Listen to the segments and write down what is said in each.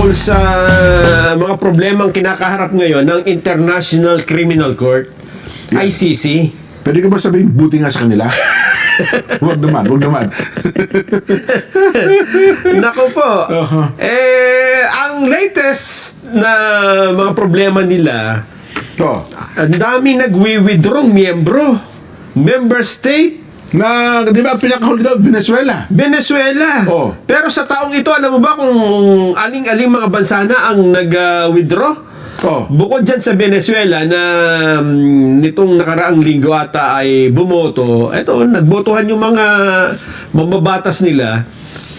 tungkol sa mga problemang kinakaharap ngayon ng International Criminal Court, ICC. Pwede ka ba sabihin buti nga sa kanila? Huwag naman, huwag naman. Nako po. Ang latest na mga problema nila, Oh, ang dami nagwi-withdraw member state. na, di ba, pinakahuli daw, Venezuela. Venezuela. Oh. Pero sa taong ito, alam mo ba kung aling-aling mga bansa na ang nag-withdraw? Oh, Bukod dyan sa Venezuela na nitong nakaraang linggo ata ay bumoto, eto, nagbotohan yung mga mamabatas nila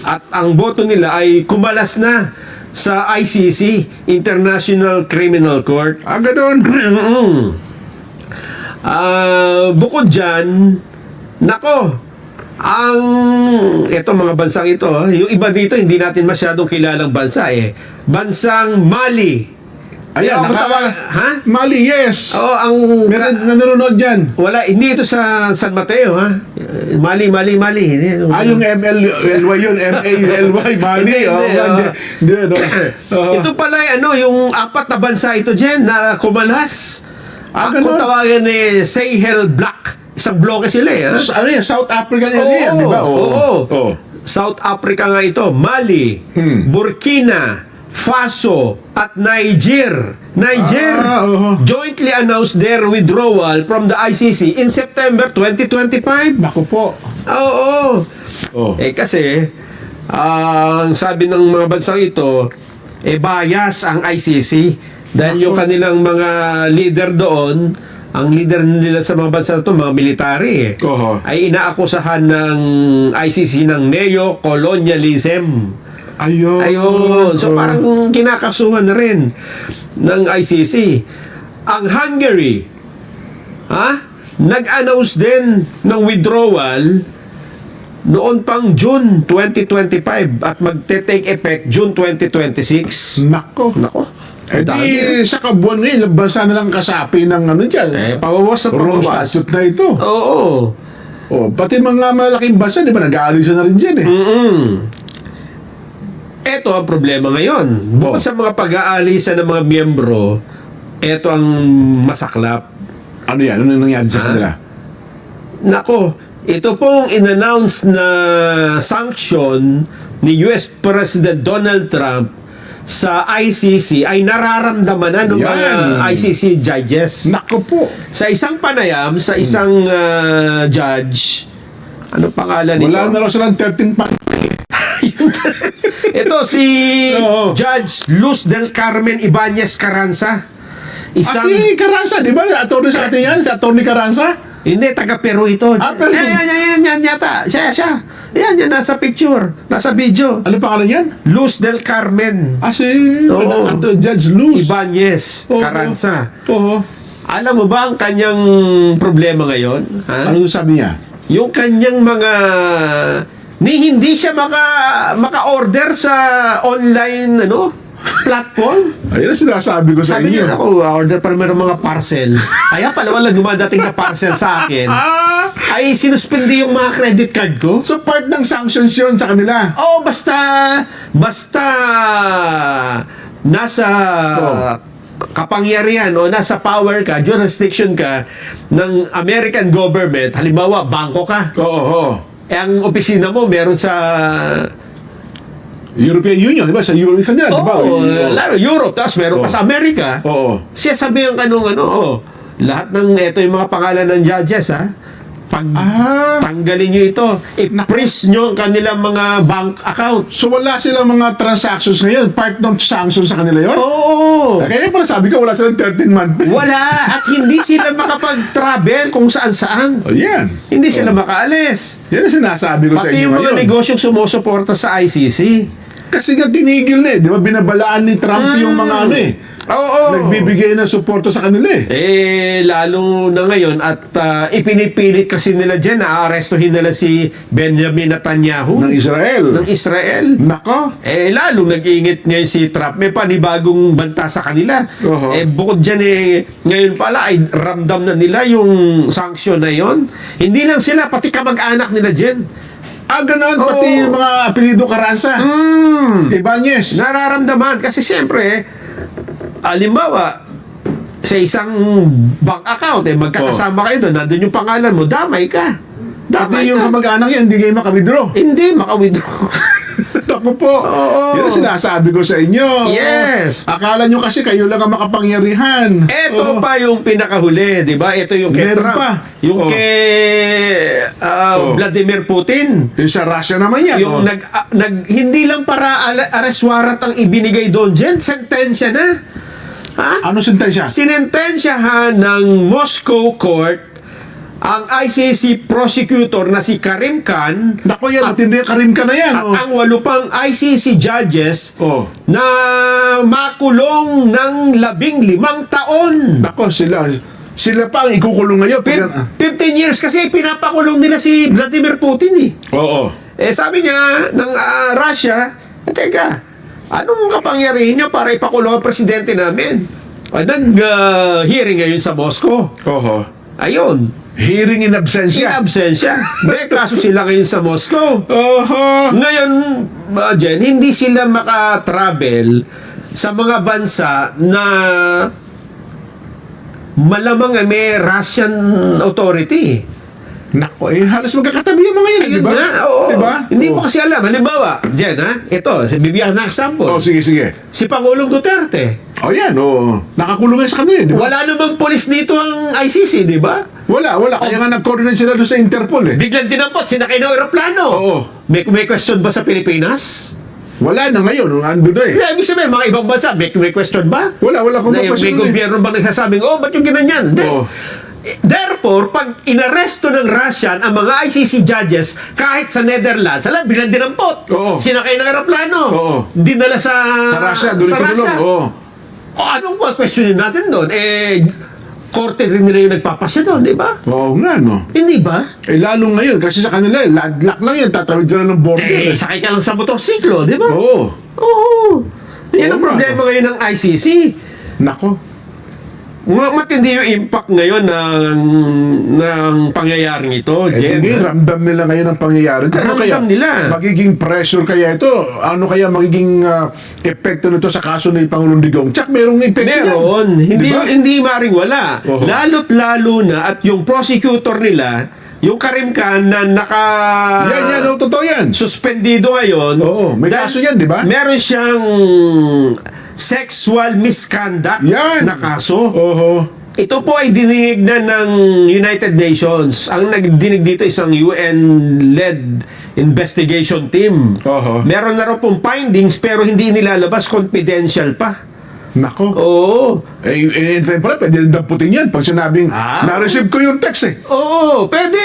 at ang boto nila ay kumalas na sa ICC, International Criminal Court. ganun. Bukod dyan, nako, ito mga bansang ito, yung iba dito hindi natin masyadong kilalang bansa Bansang Mali. Ayan, Ha? Mali, yes. Oo, Meron na nanonood dyan. wala, hindi ito sa San Mateo, ha? Mali. Yung MLY yun, MALY, Mali. Hindi, no. Ito pala, yung apat na bansa ito dyan na kumalas. Kung ganun. tawagan Sahel Black. Isang bloke sila, ha? Ano yan, South African area, di ba? Oo. South Africa nga ito, Mali, Burkina Faso at Niger jointly announced their withdrawal from the ICC in September 2025. Naku po. Oo. Kasi ang sabi ng mga bansang ito bias ang ICC dahil yung kanilang mga leader doon, ang leader nila sa mga bansa na ito, mga military ay inaakusahan ng ICC ng neo-colonialism. Ayun. So parang kinakasuhan na rin ng ICC. Ang Hungary, nag-announce din ng withdrawal noon pang June 2025 at magte-take effect June 2026. Nako. Di sa kabuan ngayon, bansa na lang kasapi ng dyan. Pawawas na Rome pawawas. Statute na ito. Oo. Pati mga malaking bansa, di ba, nag-aalis na rin dyan Ito ang problema ngayon. Bukod sa mga pag-aalisan ng mga miyembro, ito ang masaklap. Ano yan? Ano nangyari sa kanila? Nako, ito pong in-announce na sanction ni US President Donald Trump sa ICC ay nararamdaman na ng mga ICC judges. Nako po. Sa isang panayam, sa isang judge, ano pangalan nito? Wala na raw silang 13 pa. Ito si Judge Luz del Carmen Ibanez Carranza. Si Carranza, di ba? Attorney sa atin yan? Si Attorney Carranza? Hindi, taga Peru ito. Peru. Yan yata. Siya. Yan, nasa picture. Nasa video. Ano pangalan yan? Luz del Carmen Judge Luz Ibanez Carranza. Alam mo ba ang kanyang problema ngayon? Ano sabi niya? Yung kanyang mga hindi siya maka-order sa online platform. Ayun ang sinasabi ko sa Sabi inyo. niya, ako order pa meron mga parcel. Kaya pala walang dumadating na parcel sa akin. Ay sinuspindi yung mga credit card ko. So part ng sanctions yun sa kanila. Basta nasa kapangyarihan o nasa power ka, jurisdiction ka ng American government, halimbawa, bangko ka. Ang opisina mo meron sa European Union, di ba? Sa Europe kanila, di ba? Lalo Europe, tapos meron pa sa Amerika. Siya sabihan ka nung lahat ng ito yung mga pangalan ng judges, tanggalin nyo ito. I-freeze nyo ang kanilang mga bank account. So wala silang mga transactions ngayon, part ng sanctions sa kanila yun? Kaya pala sabi ko, wala silang 13-month. Wala. At hindi sila makapag-travel kung saan-saan. Yan. Hindi sila makaalis. Yan ang sinasabi ko sa Pati inyo yung mga ngayon. negosyong sumusuporta sa ICC. Kasi nga tinigil na di ba? Binabalaan ni Trump yung mga nagbibigay ng suporta sa kanila lalo na ngayon at ipinipilit kasi nila dyan na aarestuhin nila si Benjamin Netanyahu ng Israel. Nako. Lalong nag-iingit ngayon si Trump. May panibagong banta sa kanila. Bukod dyan ngayon pala ay ramdam na nila yung sanction na yon. Hindi lang sila, pati kamag-anak nila dyan. Ganon. Oo. Pati yung mga apelido Carranza. Ibanez. Nararamdaman kasi siyempre, halimbawa, sa isang bank account, magkakasama kayo doon, nandun yung pangalan mo, damay ka. Pati yung ka. kamag-anak yan, hindi kayo makawithdraw. Hindi, maka-withdraw. Ako po. Oo. Yan ang sinasabi ko sa inyo. Yes. Akala nyo kasi kayo lang ang makapangyarihan. Ito Oo. pa yung pinakahuli, di ba? Ito yung kay Meron Trump. pa. Yung Oo. kay Oo. Vladimir Putin. Yung sa Russia naman yan. Yung hindi lang para arrest warrant ang ibinigay doon, Jen, sentensya na. Ha? Ano sentensya? Sinentensyahan ng Moscow Court ang ICC prosecutor na si Karim Khan Nako yan, matindi karim ka na yan. at ang 8 pang ICC judges Oh. na makulong ng 15 taon. Nako, sila pa ang ikukulong ngayon. 15 years kasi pinapakulong nila si Vladimir Putin eh. Oo. Sabi niya ng Russia, teka, anong kapangyarihan niyo para ipakulong ang presidente namin? Nag-hearing ngayon sa Moscow. Oho. Ayun, Hearing in in absentia. absentia. May kaso sila ngayon sa Moscow. Oho. Ngayon, Jen, hindi sila makatravel sa mga bansa na malamang may Russian authority. Nako, halos magkakatabi yung mga yan, di Ayun ba? nga, oo. Di ba? Hindi Oo. mo kasi alam. Halimbawa, Jen, ito, bibigyan na example. Oh, sige, sige. Si Pangulong Duterte. Oh, yan, oh. Nakakulong yan sa kanila, di ba? Wala namang polis dito ang ICC, di ba? Wala. Kaya nga nag-coordinate sila doon sa Interpol, eh. Biglang dinampot, sinakay ng aeroplano. Oo. May question ba sa Pilipinas? Wala na ngayon, ando na eh. Ibig sabihin, mga ibang bansa, may question ba? Wala kung May mapasyon eh. gobyerno bang nagsasabing, ba't yung ginanyan? Hindi. Oo. Therefore, pag inaresto ng Russian ang mga ICC judges kahit sa Netherlands, alam, bilang dinampot. Oo. Sinakay ng aeroplano. Oo. Dinala sa Russia, doon sa itinulong. Russia. Oo. Anong questionin natin doon? Korte rin nila yung nagpapasya doon, di ba? Oo nga, no. Hindi ba? Lalo ngayon, kasi sa kanila, ladlock lang yan, tatawid ka na ng border. Sakay ka lang sa motorsiklo, di ba? Oo. Oo. Yan ang Oo nga, problema ngayon ng ICC. Nako. Matindi yung impact ngayon ng pangyayaring ito, Jen. Hindi, ramdam nila ngayon ang pangyayari. Ramdam nila. Magiging pressure kaya ito? Ano kaya magiging epekto nito sa kaso ni Pangulong Digong? Tsak, merong epekto Meron. yan. Hindi maring wala. Oo. Lalo't lalo na at yung prosecutor nila, yung Karim Khan na Yan, totoo yan. suspendido ngayon. Oo, may dahil kaso yan, di ba? Meron siyang sexual misconduct Yan. na kaso. Oho. Ito po ay dininig na ng United Nations. Ang nagdinig dito isang UN-led investigation team. Oho. Meron na raw pong findings pero hindi nilalabas, confidential pa. Nako. Oo. Pala, pwede rin damputin yan pag sinabing, na-receive ko yung text eh. Oo, pwede.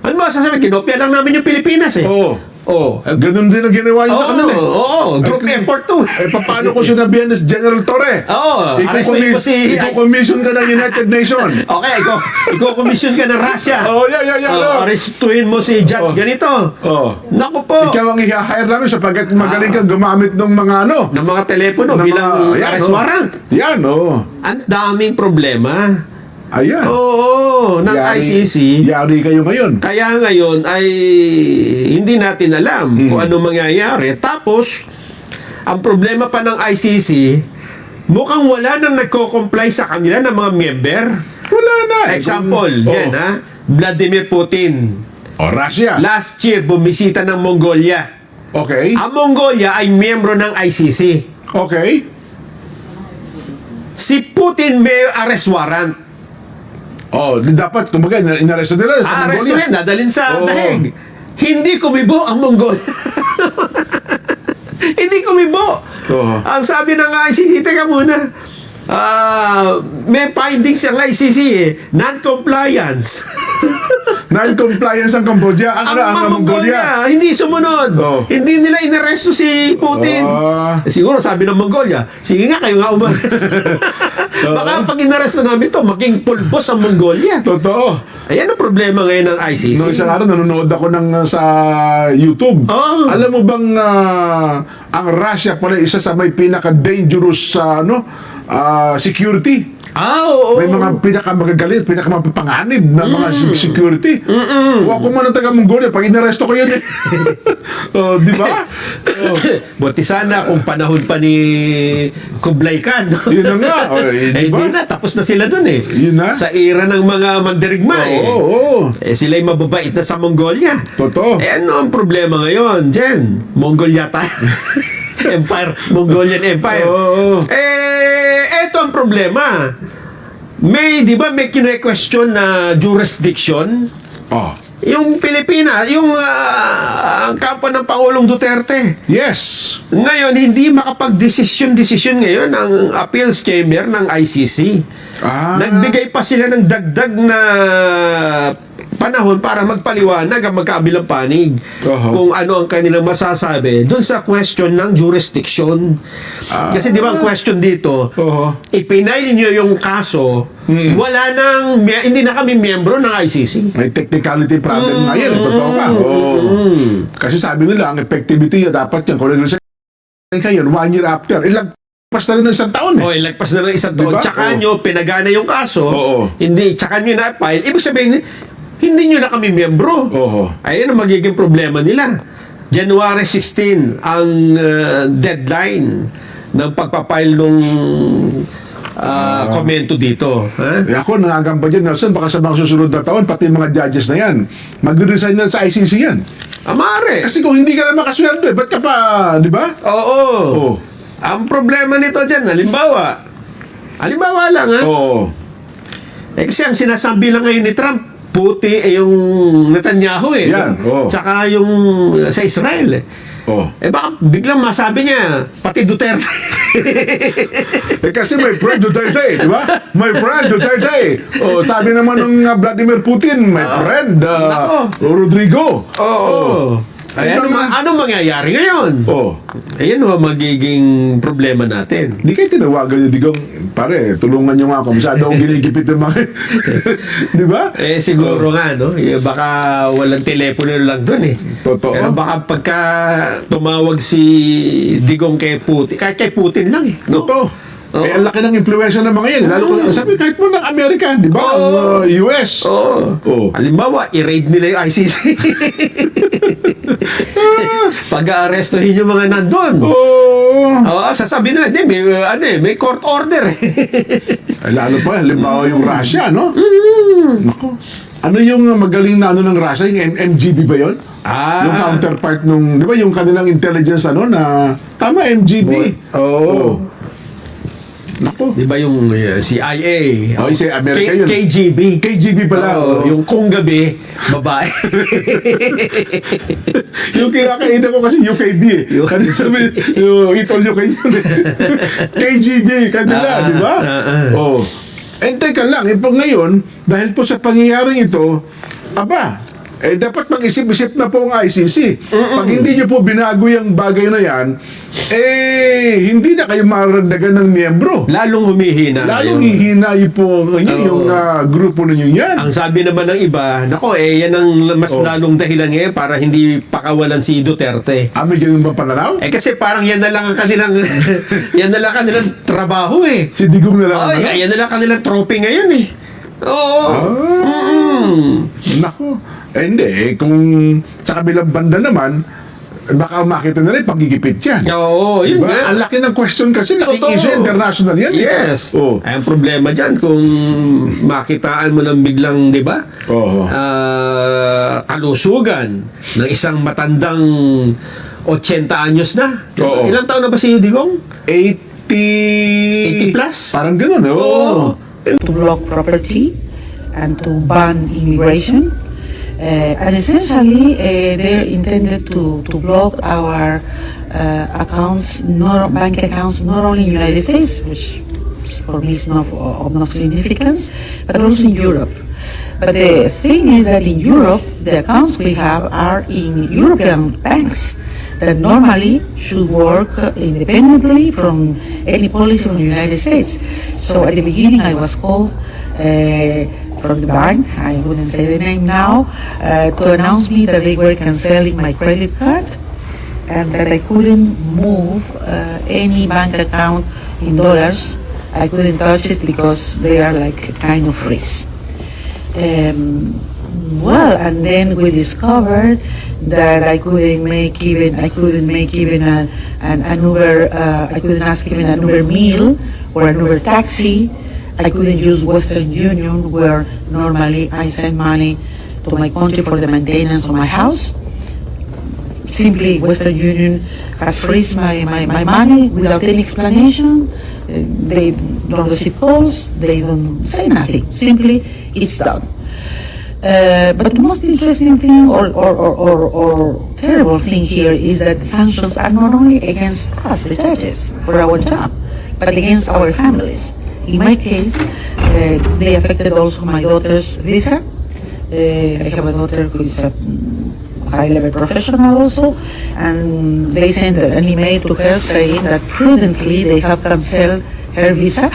Ano ba sasabihin? Kinopya lang namin yung Pilipinas eh. Oo. Oo. Ganun din ang ginawa yun sa kanila eh. Oo. Group effort to. Paano ko sinabihan ni General Torre? Oo. Arrestuin mo si... Iko-commission ka ng United Nations. Okay, iko-commission ka ng Russia. Oh, yeah. Arrestuin mo si Judge ganito. Oh. Naku po. Ikaw ang i-hire namin sapagkat magaling kang gumamit ng mga ano. Ng mga telepono ng bilang mga- yan, arrest oh. warrant. Yan, oh. Ang daming problema. Ayan. Oo, ng ICC. Yari kayo ngayon. Kaya ngayon ay hindi natin alam kung ano mangyayari. Tapos, ang problema pa ng ICC, mukhang wala nang nagko-comply sa kanila ng mga member. Wala na. Example, yan ha, Vladimir Putin. O, Russia. Last year, bumisita ng Mongolia. Okay. Ang Mongolia ay miyembro ng ICC. Okay. Si Putin may arrest warrant. Oh, dapat, kumbaga, inaresto nila sa Arrest Mongolia. yan, dadalhin sa Oo. The Hague. Hindi kumibo ang Mongolia. Hindi kumibo. Oo. Ang sabi ng ICC, teka muna, may findings ang ICC non-compliance. Non-compliance ang Cambodia, ang Mongolia. hindi sumunod. Oh. Hindi nila inaresto si Putin. Siguro sabi ng Mongolia, sige nga kayo nga umaresto. Baka pag inaresto namin to, maging pulbos ang Mongolia. Totoo. Ayan ang problema ngayon ng ICC. Noong isang araw, nanonood ako sa YouTube. Oh. Alam mo bang ang Russia pala isa sa may pinaka-dangerous security? Oo. May mga pinakamagagalit, pinakamapanganib na mga security. O ako man ang taga Mongolia, pag inaresto ko yun eh. Di ba? Buti sana kung panahon pa ni Kublai Khan. Yun na nga. Di ba? Hindi na, tapos na sila dun eh. Yun na. Sa era ng mga mandirigma eh. Oo. Sila'y mababait na sa Mongolia. Totoo. Ano ang problema ngayon, Jen? Mongolia tayo. Empire, Mongolian Empire. Oo. Eto ang problema. Di ba may kine-question na jurisdiction? Oh. Yung Pilipinas, yung ang kampo ng Pangulong Duterte. Yes. Ngayon, hindi makapag-desisyon ngayon ang appeals chamber ng ICC. Nagbigay pa sila ng dagdag na panahon para magpaliwanag ang magkabilang panig kung ano ang kanilang masasabi dun sa question ng jurisdiction. Kasi di ba ang question dito, ipinail nyo yung kaso, hindi na kami miyembro ng ICC. May technicality problem nga yan. Totoo ka. Kasi sabi nila, ang effectivity dapat yan. Kung nag-resign kayo, 1 year after, ilagpas na rin ng 1 taon eh. Ilagpas na rin 1 taon. Diba? Tsaka nyo, pinagana yung kaso, tsaka nyo na-file. Ibig sabihin, hindi nyo na kami miyembro. Ayun ang magiging problema nila. January 16 ang deadline ng pagpapile nung komento dito. Ako, nangagamba dyan, Nelson, baka sa mga susunod na taon, pati mga judges na yan, mag-resign na sa ICC yan. Amare. Kasi kung hindi ka na makasweldo ba't ka pa, di ba? Oo. Ang problema nito dyan, halimbawa lang kasi ang sinasabi lang ngayon ni Trump, puti yung Netanyahu Yan, tsaka yung sa Israel baka biglang masabi niya pati Duterte. Kasi my friend Duterte, di ba? My friend Duterte. Sabi naman ng Vladimir Putin, my friend Rodrigo. Ano mangyayari ngayon? Ayan magiging problema natin. Di kayo tinawagan yung digong, pare, tulungan nyo nga ako. Masyado akong ginigipit ng mga... Di ba? Siguro nga, no? Baka walang telepono lang doon eh. Totoo. Pero baka pagka tumawag si Digong kay Putin, kahit kay Putin lang eh. No? Totoo. Ang laki ng impluwensya ng mga yan. Lalo ko, sabi kahit mo ng Amerika, di ba? Ang US. Halimbawa, i-raid nila yung ICC. Pag-aarestohin yung mga nandun. Sasabihin nila, may court order. Lalo pa, halimbawa yung Russia, no? Nako. Ano yung magaling na ng Russia? Yung MGB ba yun? Yung counterpart nung, di ba yung kanilang intelligence na, tama, MGB. Nako. Di ba yung CIA? Si Amerika yun. KGB. KGB pala. Yung kung gabi, babae. Yung kinakaina ko kasi UKB eh. Kasi sabi, itol UK yun eh. KGB, kanila, di ba? Teka lang, pag ngayon, dahil po sa pangyayaring ito, dapat mag-isip-isip na po ang ICC. Pag hindi nyo po binago yung bagay na yan, hindi na kayo maragdagan ng miyembro. Lalong humihina. Lalong hihina yung po yung grupo ninyo yan. Ang sabi naman ng iba, yan ang mas lalong dahilan ngayon para hindi pakawalan si Duterte. May ganun ba pananaw? Kasi parang yan na lang ang kanilang kanilang trabaho eh. Si Digong na lang. Yan na lang kanilang trophy ngayon eh. Nako. Hindi. Kung sa kabilang banda naman, baka makita na rin pagigipit yan. Yun nga. Ang laki ng question kasi, laking issue international yan. Yes. Ay, ang problema dyan, kung makitaan mo ng biglang, di ba? Kalusugan ng isang matandang 80 anyos na. Ilang taon na ba si Digong? 80 plus? Parang gano'n. To block property and to ban immigration. And essentially, they're intended to block our bank accounts, not only in the United States, which for me is not of no significance, but also in Europe. But the thing is that in Europe, the accounts we have are in European banks that normally should work independently from any policy from the United States. So at the beginning, I was called from the bank, I wouldn't say the name now, to announce me that they were canceling my credit card and that I couldn't move any bank account in dollars I couldn't touch it because they are like kind of freeze. Well, and then we discovered that I couldn't make even an Uber. I couldn't ask even an Uber meal or an Uber taxi. I couldn't use Western Union, where normally I send money to my country for the maintenance of my house. Simply, Western Union has freezed my money without any explanation. They don't receive calls. They don't say nothing. Simply, it's done. But the most interesting thing or terrible thing here is that sanctions are not only against us, the judges, for our job, but against our families. In my case, they affected also my daughter's visa. I have a daughter who is a high-level professional also, and they sent an email to her saying that prudently they have canceled her visa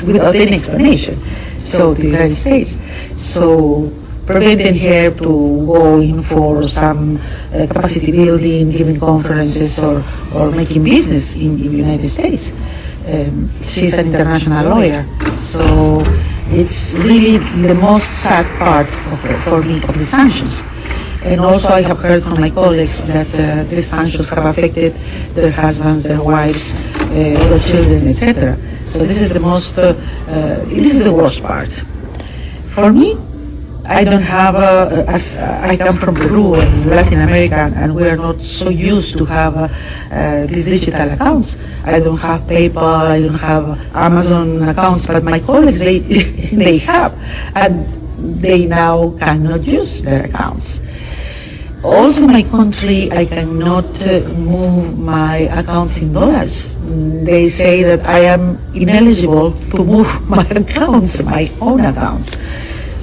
without any explanation. So to the United States. So preventing her to go in for some capacity building, giving conferences or making business in the United States. She's an international lawyer, so it's really the most sad part for me of the sanctions. And also I have heard from my colleagues that these sanctions have affected their husbands, their wives, other children, etc. So this is the most, this is the worst part. For me, I don't have I come from Peru and Latin America, and we are not so used to have these digital accounts. I don't have PayPal, I don't have Amazon accounts, but my colleagues, they have, and they now cannot use their accounts. Also, my country, I cannot move my accounts in dollars. They say that I am ineligible to move my accounts, my own accounts.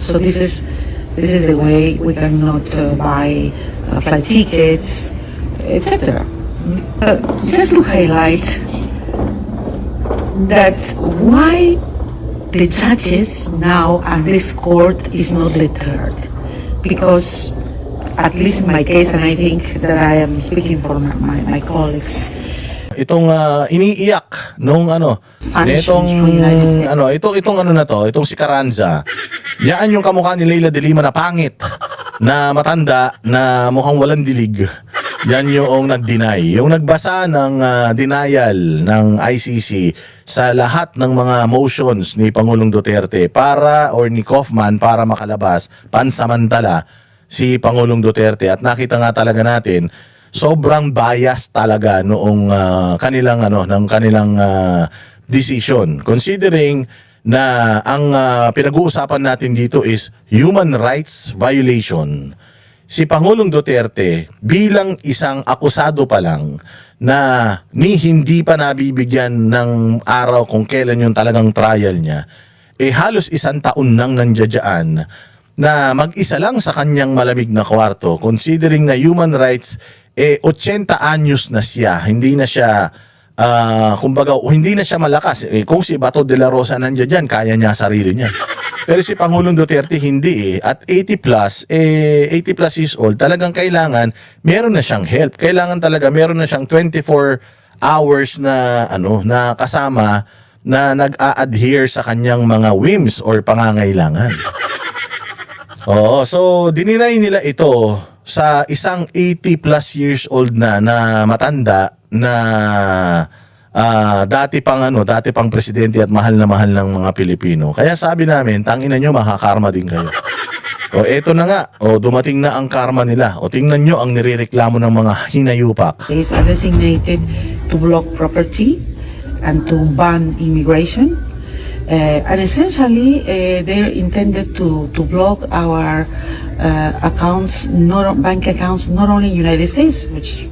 So this is the way we cannot buy flight tickets, etc. Just to highlight that why the judges now and this court is not deterred, because at least in my case, and I think that I am speaking for my colleagues, itong iniiyak nung Sanctions nitong from United States. itong si Carranza. Yan yung kamukha ni Leila de Lima na pangit, na matanda, na mukhang walang dilig. Yan yung nag-deny. Yung nagbasa ng denial ng ICC sa lahat ng mga motions ni Pangulong Duterte or ni Kaufman para makalabas pansamantala si Pangulong Duterte. At nakita nga talaga natin, sobrang bias talaga noong kanilang decision, considering na ang pinag-uusapan natin dito is human rights violation. Si Pangulong Duterte bilang isang akusado pa lang na hindi pa nabibigyan ng araw kung kailan yung talagang trial niya, halos 1 taon nang nandiyan na mag-isa lang sa kanyang malamig na kwarto, considering na human rights 80 anyos na siya, hindi na siya kumbaga hindi na siya malakas. Kung si Bato de la Rosa nandiyan dyan, kaya niya sarili niya. Pero si Pangulong Duterte hindi at 80 plus years old, talagang kailangan meron na siyang help. Kailangan talaga meron na siyang 24 hours na na kasama na nag-a-adhere sa kanyang mga whims or pangangailangan. Oo, so dininay nila ito sa isang 80 plus years old na matanda na dati pang presidente at mahal ng mga Pilipino. Kaya sabi namin, tangina nyo, makakarma din kayo. O eto na nga, dumating na ang karma nila. O tingnan nyo ang nirereklamo ng mga hinayupak. Is designated to block property and to ban immigration. And essentially, they're intended to block our accounts, bank accounts, not only in the United States, which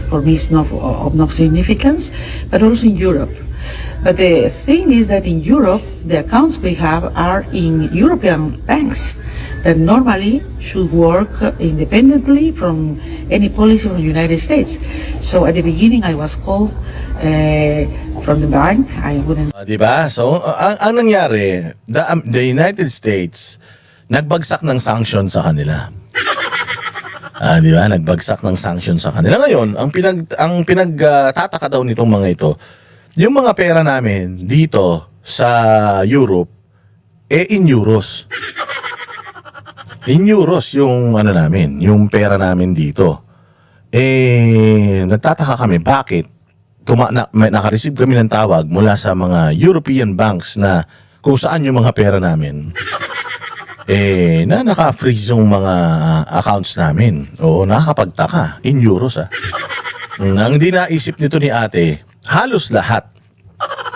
for me is not of no significance, but also in Europe. But the thing is that in Europe, the accounts we have are in European banks that normally should work independently from any policy from the United States. So at the beginning, I was called from the bank. I wouldn't. Diba? So, ang nangyari, the United States, nagbagsak ng sanction sa kanila. Diba? Nagbagsak ng sanction sa kanila. Ngayon, ang pinagtataka daw nitong mga ito, yung mga pera namin dito sa Europe, in euros. In euros yung ano namin, yung pera namin dito. Nagtataka kami bakit naka-receive kami ng tawag mula sa mga European banks na kung saan yung mga pera namin. Na naka-freeze yung mga accounts namin. Oo, nakakapagtaka. In euros Ang di naisip nito ni ate, halos lahat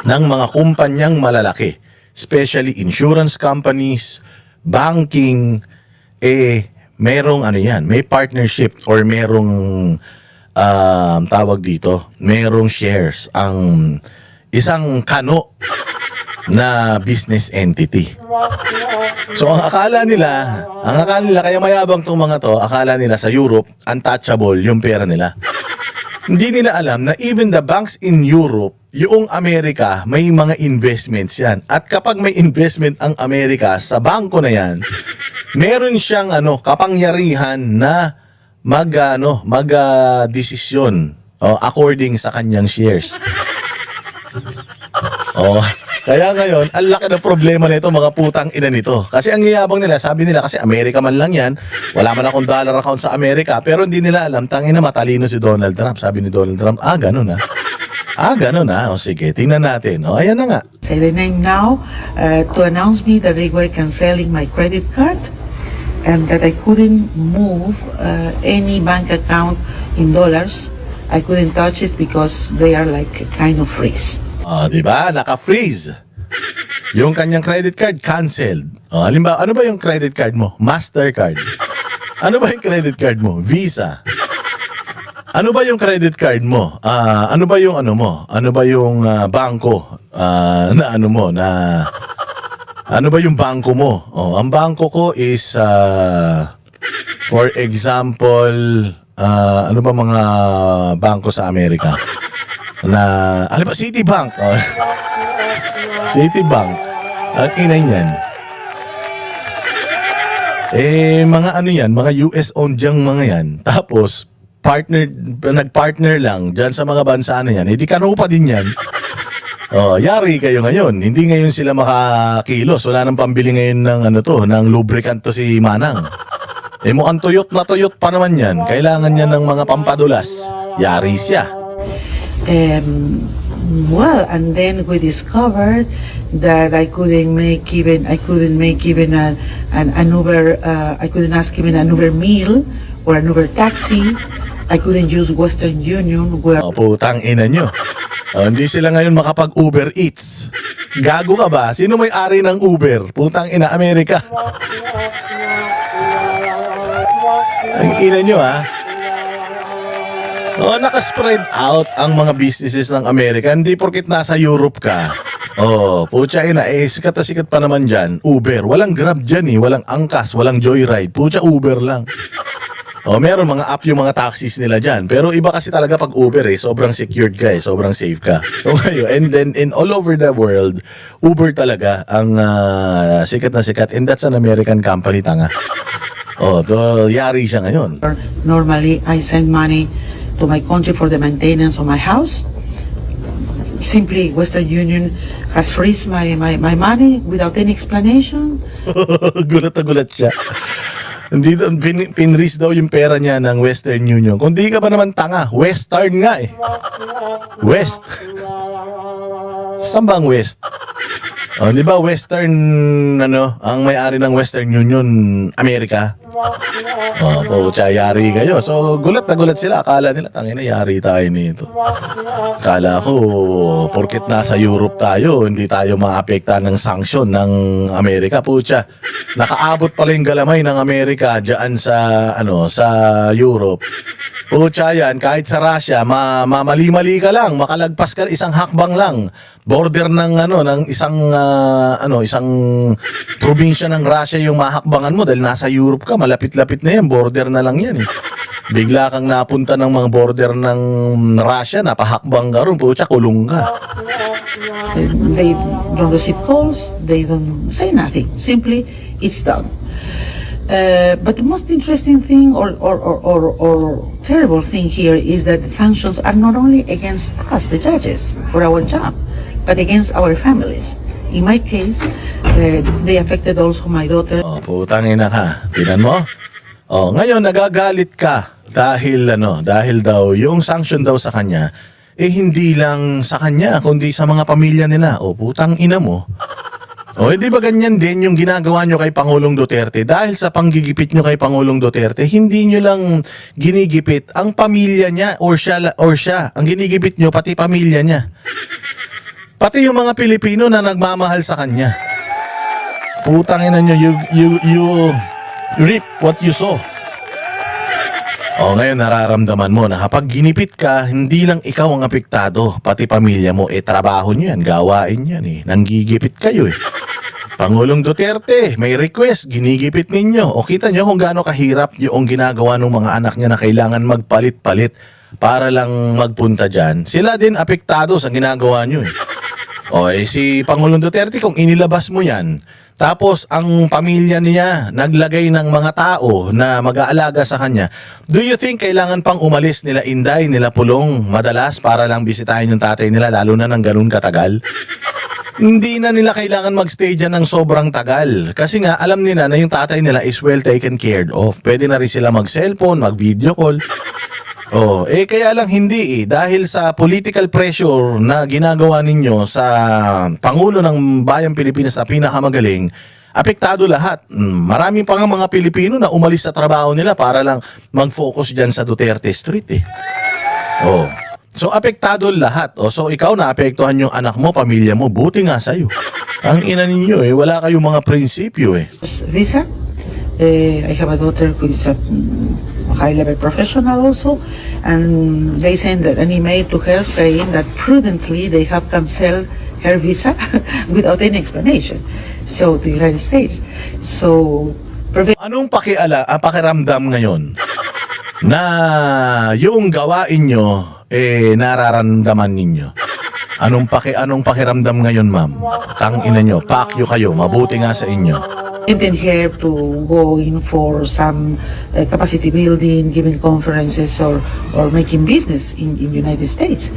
ng mga kumpanyang malalaki, especially insurance companies, banking, merong ano yan, may partnership or merong tawag dito, merong shares ang isang kano na business entity. So ang akala nila kaya mayabang tong mga to, akala nila sa Europe untouchable yung pera nila. Hindi nila alam na even the banks in Europe, yung Amerika, may mga investments yan. At kapag may investment ang Amerika sa bangko na yan, meron siyang kapangyarihan na mag-desisyon according sa kanyang shares. Kaya ngayon, ang laki ng problema nito, mga putang ina nito. Kasi ang iyabang nila, sabi nila, kasi Amerika man lang yan, wala man akong dollar account sa Amerika, pero hindi nila alam, tangina matalino si Donald Trump. Sabi ni Donald Trump, ganun O sige, tingnan natin. Ayan na nga. Say the name now to announce me that they were canceling my credit card and that I couldn't move any bank account in dollars. I couldn't touch it because they are like kind of freeze. Diba? Naka-freeze. Yung kanyang credit card, canceled. Halimbawa, ano ba yung credit card mo? Mastercard. Ano ba yung credit card mo? Visa. Ano ba yung credit card mo? Ano ba yung ano mo? Ano ba yung bangko na ano mo? Ano ba yung bangko mo? Ang bangko ko is for example, ano ba mga bangko sa Amerika? Ano ba? Citibank. Citibank. At inay niyan. Mga ano yan, mga US-owned yung mga yan. Tapos, nag-partner lang dyan sa mga bansa na yan. Di kanupa din yan. Yari kayo ngayon. Hindi ngayon sila makakilos. Wala nang pambili ngayon ng lubricant to si Manang. Mukhang tuyot na tuyot pa naman yan. Kailangan niya ng mga pampadulas. Yari siya. And then we discovered that I couldn't make even an Uber. I couldn't ask even an Uber meal or an Uber taxi. I couldn't use Western Union. Putang ina nyo. Hindi sila ngayon makapag-Uber Eats. Gago ka ba? Sino may-ari ng Uber? Putang ina, Amerika. Ang ina nyo naka-spread out ang mga businesses ng Amerika. Hindi porkit nasa Europe ka. Pucha ina, sikat na sikat pa naman dyan. Uber. Walang Grab dyan Walang Angkas, walang Joyride. Pucha, Uber lang. Meron mga app yung mga taxis nila dyan. Pero iba kasi talaga pag Uber sobrang secured ka sobrang safe ka. So ngayon, and then in all over the world, Uber talaga ang sikat na sikat. And that's an American company, tanga. Yari siya ngayon. Normally, I send money to my country for the maintenance of my house. Simply, Western Union has freezed my money without any explanation. Gulat na gulat siya. Hindi pinreeze daw yung pera niya ng Western Union. Kung di ka ba naman tanga, Western nga West. Saan ba ang West? Di ba Western, ang may-ari ng Western Union, Amerika? Pucha, yari kayo. So, gulat na gulat sila. Akala nila, tangina, yari tayo nito. Akala ko, porkit nasa Europe tayo, hindi tayo maapekta ng sanksyon ng Amerika. Pucha, nakaabot pala yung galamay ng Amerika dyan sa Europe. Pucha yan, kahit sa Russia, mamali-mali ka lang, makalagpas ka isang hakbang lang. Border ng isang probinsya ng Russia yung mahakbangan mo dahil nasa Europe ka, malapit-lapit na yan, border na lang yan Bigla kang napunta ng mga border ng Russia, napahakbang ka ron, pucha, kulong ka. They don't receive calls, they don't say nothing. Simply, it's done. But the most interesting thing or terrible thing here is that the sanctions are not only against us, the judges, for our job, but against our families. in my case, they affected also my daughter. Oh, putang ina ka. Tingnan mo. Oh, ngayon nagagalit ka dahil dahil daw yung sanction daw sa kanya hindi lang sa kanya kundi sa mga pamilya nila. Oh, putang ina mo. O, di ba ganyan din yung ginagawa nyo kay Pangulong Duterte? Dahil sa panggigipit nyo kay Pangulong Duterte, hindi nyo lang ginigipit ang pamilya niya or siya. Ang ginigipit nyo, pati pamilya niya. Pati yung mga Pilipino na nagmamahal sa kanya. Putang ina nyo, you reap what you sow. O ngayon nararamdaman mo na kapag ginipit ka, hindi lang ikaw ang apektado, pati pamilya mo, trabaho nyo yan, gawain yan nanggigipit kayo Pangulong Duterte, may request, ginigipit ninyo. O kita nyo kung gaano kahirap yung ginagawa ng mga anak niya na kailangan magpalit-palit para lang magpunta dyan. Sila din apektado sa ginagawa nyo O si Pangulong Duterte, kung inilabas mo yan, tapos ang pamilya niya naglagay ng mga tao na mag-aalaga sa kanya, do you think kailangan pang umalis nila Inday, nila Pulong madalas para lang bisitahin yung tatay nila lalo na ng ganun katagal? Hindi na nila kailangan magstay dyan ng sobrang tagal. Kasi nga alam nila na yung tatay nila is well taken care of. Pwede na rin sila mag-cellphone, mag-video call. Kaya lang hindi dahil sa political pressure na ginagawa ninyo sa Pangulo ng Bayang Pilipinas na pinakamagaling, apektado lahat. Marami pa nga mga Pilipino na umalis sa trabaho nila para lang mag-focus dyan sa Duterte Street So apektado lahat. So ikaw naapektuhan yung anak mo, pamilya mo, buti nga sa'yo. Ang ina ninyo wala kayong mga prinsipyo Visa. I have a daughter who is a high-level professional also, and they sent an email to her saying that prudently they have canceled her visa without any explanation. So to the United States. So Anong pakiramdam ngayon na yung gawain nyo nararamdaman ninyo? Anong pakiramdam ngayon, ma'am? Tang ina nyo, pakyo kayo, mabuti nga sa inyo. didn't here to go in for some capacity building, giving conferences or making business in United States.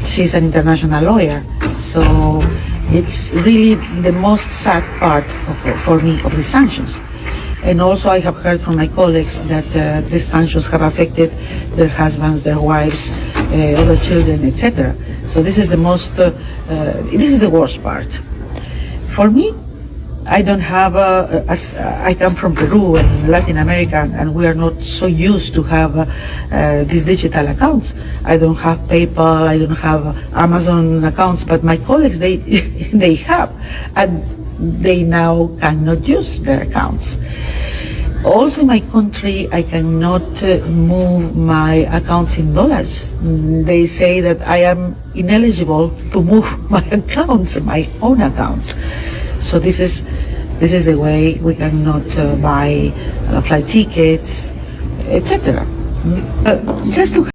She's an international lawyer, so it's really the most sad part for me of the sanctions. And also I have heard from my colleagues that these sanctions have affected their husbands, their wives, other children, etc. So this is the most, this is the worst part. For me, I don't have I come from Peru and Latin America, and we are not so used to have these digital accounts. I don't have PayPal, I don't have Amazon accounts, but my colleagues, they they have, and they now cannot use their accounts. Also, in my country, I cannot move my accounts in dollars. They say that I am ineligible to move my accounts, my own accounts. So this is the way we cannot buy flight tickets, etc. Just to